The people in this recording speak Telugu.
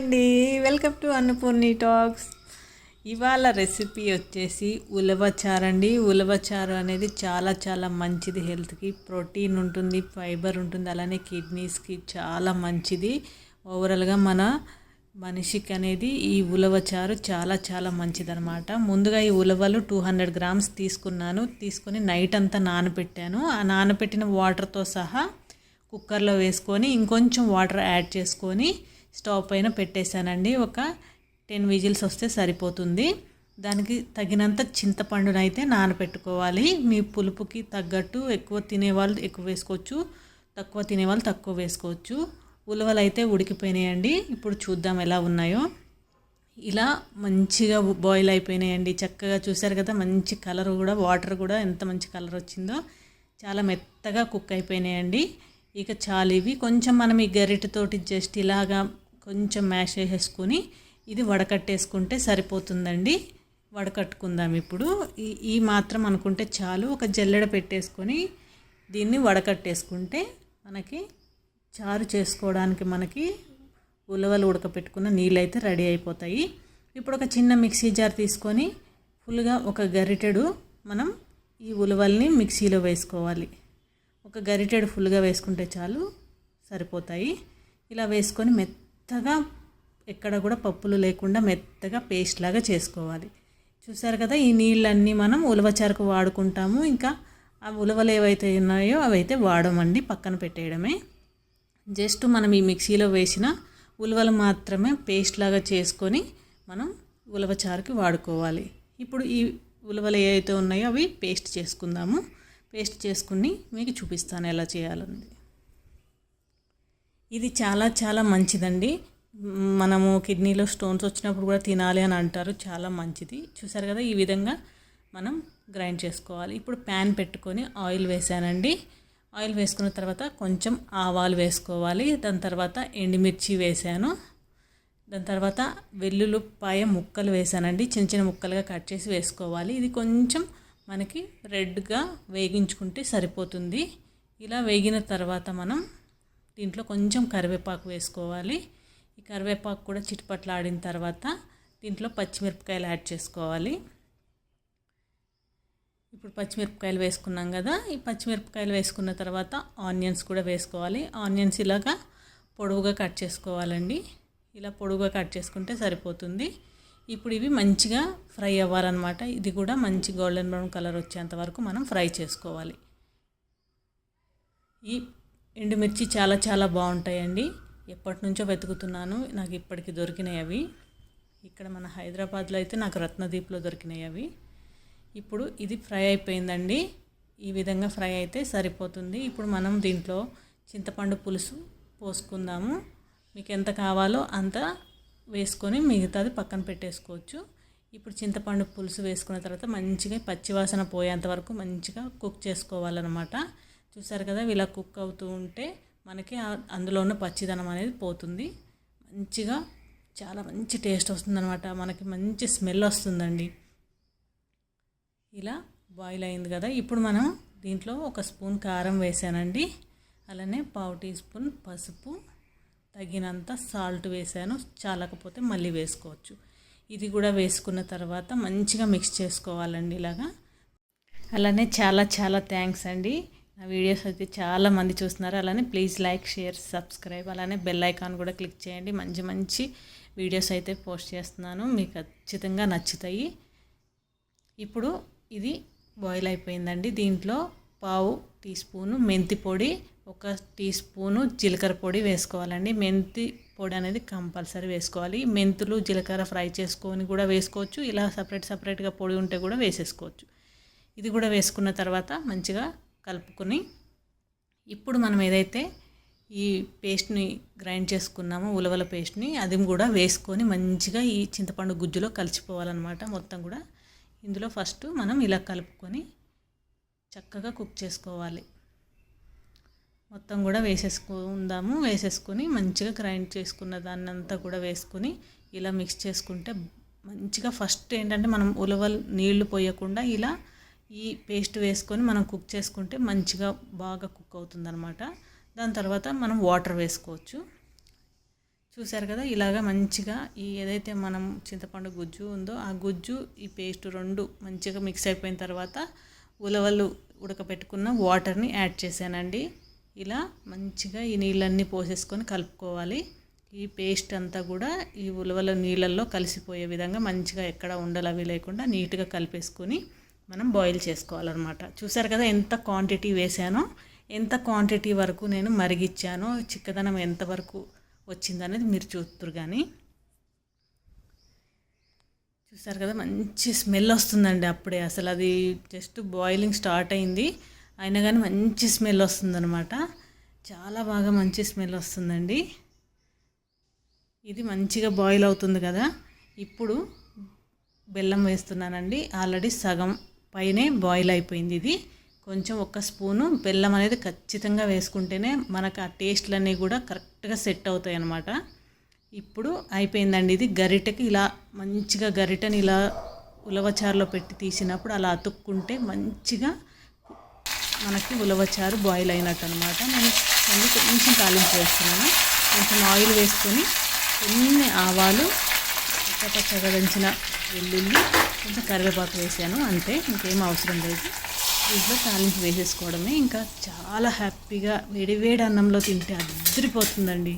అండి, వెల్కమ్ టు అన్నపూర్ణి టాక్స్. ఇవాళ రెసిపీ వచ్చేసి ఉలవచారు అండి. ఉలవచారు అనేది చాలా చాలా మంచిది, హెల్త్కి ప్రోటీన్ ఉంటుంది, ఫైబర్ ఉంటుంది, అలానే కిడ్నీస్కి చాలా మంచిది. ఓవరాల్గా మన మనిషికి అనేది ఈ ఉలవచారు చాలా చాలా మంచిది అనమాట. ముందుగా ఈ ఉలవలు 200 గ్రామ్స్ తీసుకొని నైట్ అంతా నానబెట్టాను. ఆ నానబెట్టిన వాటర్తో సహా కుక్కర్లో వేసుకొని ఇంకొంచెం వాటర్ యాడ్ చేసుకొని స్టవ్ పైన పెట్టేశానండి. ఒక 10 విజిల్స్ వస్తే సరిపోతుంది. దానికి తగినంత చింతపండునైతే నానబెట్టుకోవాలి. మీ పులుపుకి తగ్గట్టు ఎక్కువ తినేవాళ్ళు ఎక్కువ వేసుకోవచ్చు, తక్కువ తినేవాళ్ళు తక్కువ వేసుకోవచ్చు. ఉలవలు అయితే ఉడికిపోయినాయండి. ఇప్పుడు చూద్దాం ఎలా ఉన్నాయో. ఇలా మంచిగా బాయిల్ అయిపోయినాయండి. చక్కగా చూసారు కదా, మంచి కలర్ కూడా, వాటర్ కూడా ఎంత మంచి కలర్ వచ్చిందో. చాలా మెత్తగా కుక్ అయిపోయినాయండి. ఇక చాలు ఇవి. కొంచెం మనం ఈ గరిటెతోటి జస్ట్ ఇలాగా కొంచెం మ్యాష్ చేసేసుకొని ఇది వడకట్టేసుకుంటే సరిపోతుందండి. వడకట్టుకుందాం ఇప్పుడు. ఈ మాత్రం అనుకుంటే చాలు. ఒక జల్లెడ పెట్టేసుకొని దీన్ని వడకట్టేసుకుంటే మనకి చారు చేసుకోవడానికి మనకి ఉలవలు ఉడకపెట్టుకున్న నీళ్ళు అయితే రెడీ అయిపోతాయి. ఇప్పుడు ఒక చిన్న మిక్సీ జార్ తీసుకొని ఫుల్గా ఒక గరిటెడు మనం ఈ ఉలవల్ని మిక్సీలో వేసుకోవాలి. ఒక గరిటెడు ఫుల్గా వేసుకుంటే చాలు, సరిపోతాయి. ఇలా వేసుకొని మెత్తగా, ఎక్కడ కూడా పప్పులు లేకుండా మెత్తగా పేస్ట్ లాగా చేసుకోవాలి. చూసారు కదా, ఈ నీళ్ళన్నీ మనం ఉలవచారుకు వాడుకుంటాము. ఇంకా ఆ ఉలవలు ఏవైతే ఉన్నాయో అవైతే వాడమండి, పక్కన పెట్టేయడమే. జస్ట్ మనం ఈ మిక్సీలో వేసిన ఉలవలు మాత్రమే పేస్ట్ లాగా చేసుకొని మనం ఉలవచారుకి వాడుకోవాలి. ఇప్పుడు ఈ ఉలవలు ఏవైతే ఉన్నాయో అవి పేస్ట్ చేసుకుందాము. పేస్ట్ చేసుకుని మీకు చూపిస్తాను ఎలా చేయాలని. ఇది చాలా చాలా మంచిదండి. మనము కిడ్నీలో స్టోన్స్ వచ్చినప్పుడు కూడా తినాలి అని అంటారు, చాలా మంచిది. చూసారు కదా, ఈ విధంగా మనం గ్రైండ్ చేసుకోవాలి. ఇప్పుడు ప్యాన్ పెట్టుకొని ఆయిల్ వేసానండి. ఆయిల్ వేసుకున్న తర్వాత కొంచెం ఆవాలు వేసుకోవాలి. దాని తర్వాత ఎండుమిర్చి వేసాను. దాని తర్వాత వెల్లుల్లిపాయ ముక్కలు వేసానండి, చిన్న చిన్న ముక్కలుగా కట్ చేసి వేసుకోవాలి. ఇది కొంచెం మనకి రెడ్గా వేగించుకుంటే సరిపోతుంది. ఇలా వేగిన తర్వాత మనం దీంట్లో కొంచెం కరివేపాకు వేసుకోవాలి. ఈ కరివేపాకు కూడా చిటపట్లాడిన తర్వాత దీంట్లో పచ్చిమిరపకాయలు యాడ్ చేసుకోవాలి. ఇప్పుడు పచ్చిమిరపకాయలు వేసుకున్నాం కదా, ఈ పచ్చిమిరపకాయలు వేసుకున్న తర్వాత ఆనియన్స్ కూడా వేసుకోవాలి. ఆనియన్స్ ఇలాగా పొడవుగా కట్ చేసుకోవాలండి. ఇలా పొడవుగా కట్ చేసుకుంటే సరిపోతుంది. ఇప్పుడు ఇవి మంచిగా ఫ్రై అవ్వాలన్నమాట. ఇది కూడా మంచి గోల్డెన్ బ్రౌన్ కలర్ వచ్చేంత వరకు మనం ఫ్రై చేసుకోవాలి. ఈ ఎండుమిర్చి చాలా చాలా బాగుంటాయండి. ఎప్పటి నుంచో వెతుకుతున్నాను, నాకు ఇప్పటికి దొరికినాయి అవి. ఇక్కడ మన హైదరాబాద్లో అయితే నాకు రత్నదీప్లో దొరికినాయి అవి. ఇప్పుడు ఇది ఫ్రై అయిపోయిందండి. ఈ విధంగా ఫ్రై అయితే సరిపోతుంది. ఇప్పుడు మనం దీంట్లో చింతపండు పులుసు పోసుకుందాము. మీకు ఎంత కావాలో అంత వేసుకొని మిగతాది పక్కన పెట్టేసుకోవచ్చు. ఇప్పుడు చింతపండు పులుసు వేసుకున్న తర్వాత మంచిగా పచ్చివాసన పోయేంత వరకు మంచిగా కుక్ చేసుకోవాలన్నమాట. చూసారు కదా, ఇలా కుక్ అవుతూ ఉంటే మనకి అందులో ఉన్న పచ్చిదనం అనేది పోతుంది. మంచిగా చాలా మంచి టేస్ట్ వస్తుందన్నమాట, మనకి మంచి స్మెల్ వస్తుందండి. ఇలా బాయిల్ అయింది కదా, ఇప్పుడు మనం దీంట్లో ఒక స్పూన్ కారం వేసానండి. అలానే 1/2 టీ స్పూన్ పసుపు, తగినంత సాల్ట్ వేసాను. చాలకపోతే మళ్ళీ వేసుకోవచ్చు. ఇది కూడా వేసుకున్న తర్వాత మంచిగా మిక్స్ చేసుకోవాలండి ఇలాగా. అలానే చాలా చాలా థ్యాంక్స్ అండి, నా వీడియోస్ అయితే చాలా మంది చూస్తున్నారు. అలానే ప్లీజ్ లైక్, షేర్, సబ్స్క్రైబ్, అలానే బెల్ ఐకాన్ కూడా క్లిక్ చేయండి. మంచి మంచి వీడియోస్ అయితే పోస్ట్ చేస్తున్నాను, మీకు ఖచ్చితంగా నచ్చుతాయి. ఇప్పుడు ఇది బాయిల్ అయిపోయిందండి. దీంట్లో 1/2 టీ స్పూను మెంతి పొడి, 1 టీ స్పూను జీలకర్ర పొడి వేసుకోవాలండి. మెంతి పొడి అనేది కంపల్సరీ వేసుకోవాలి. మెంతులు జీలకర్ర ఫ్రై చేసుకొని కూడా వేసుకోవచ్చు, ఇలా సపరేట్గా పొడి ఉంటే కూడా వేసేసుకోవచ్చు. ఇది కూడా వేసుకున్న తర్వాత మంచిగా కలుపుకొని ఇప్పుడు మనం ఏదైతే ఈ పేస్ట్ని గ్రైండ్ చేసుకున్నామో ఉలవల పేస్ట్ని అది కూడా వేసుకొని మంచిగా ఈ చింతపండు గుజ్జులో కలిసిపోవాలన్నమాట. మొత్తం కూడా ఇందులో ఫస్ట్ మనం ఇలా కలుపుకొని చక్కగా కుక్ చేసుకోవాలి. మొత్తం కూడా వేసేసుకొని మంచిగా గ్రైండ్ చేసుకున్న దాన్ని అంతా కూడా వేసుకొని ఇలా మిక్స్ చేసుకుంటే మంచిగా ఫస్ట్ ఏంటంటే మనం ఉలవలు నీళ్లు పోయకుండా ఇలా ఈ పేస్ట్ వేసుకొని మనం కుక్ చేసుకుంటే మంచిగా బాగా కుక్ అవుతుందన్నమాట. దాని తర్వాత మనం వాటర్ వేసుకోవచ్చు. చూసారు కదా, ఇలాగా మంచిగా ఈ ఏదైతే మనం చింతపండు గుజ్జు ఉందో ఆ గుజ్జు ఈ పేస్ట్ రెండు మంచిగా మిక్స్ అయిపోయిన తర్వాత ఉలవలు ఉడకపెట్టుకున్న వాటర్ని యాడ్ చేశానండి. ఇలా మంచిగా ఈ నీళ్ళన్నీ పోసేసుకొని కలుపుకోవాలి. ఈ పేస్ట్ అంతా కూడా ఈ ఉలవల నీళ్ళల్లో కలిసిపోయే విధంగా మంచిగా ఎక్కడ ఉండలు అవి లేకుండా నీట్గా కలిపేసుకొని మనం బాయిల్ చేసుకోవాలన్నమాట. చూసారు కదా ఎంత క్వాంటిటీ వేసానో, ఎంత క్వాంటిటీ వరకు నేను మరిగిచ్చానో, చిక్కదనం ఎంతవరకు వచ్చిందనేది మీరు చూస్తున్నారు. కానీ చూసారు కదా మంచి స్మెల్ వస్తుందండి అప్పుడే. అసలు అది జస్ట్ బాయిలింగ్ స్టార్ట్ అయింది అయినా కానీ మంచి స్మెల్ వస్తుందన్నమాట. చాలా బాగా మంచి స్మెల్ వస్తుందండి. ఇది మంచిగా బాయిల్ అవుతుంది కదా, ఇప్పుడు బెల్లం వేస్తున్నానండి. ఆల్రెడీ సగం పైనే బాయిల్ అయిపోయింది. ఇది కొంచెం ఒక స్పూను బెల్లం అనేది ఖచ్చితంగా వేసుకుంటేనే మనకు ఆ టేస్ట్లన్నీ కూడా కరెక్ట్గా సెట్ అవుతాయి అన్నమాట. ఇప్పుడు అయిపోయిందండి. ఇది గరిటెకి ఇలా మంచిగా గరిటెని ఇలా ఉలవచారులో పెట్టి తీసినప్పుడు అలా అతుక్కుంటే మంచిగా మనకి ఉలవచారు బాయిల్ అయినట్టు అనమాట. నేను మళ్ళీ కొంచెం తాలింపు వేస్తున్నాను. కొంచెం ఆయిల్ వేసుకొని కొన్ని ఆవాలు, పచ్చగా దంచిన వెల్లుల్లి, కొంచెం కరివేపాకు వేసాను. అంతే, ఇంకేం అవసరం లేదు. దీంట్లో తాలింపు వేసేసుకోవడమే. ఇంకా చాలా హ్యాపీగా వేడివేడి అన్నంలో తింటే అదిరిపోతుందండి.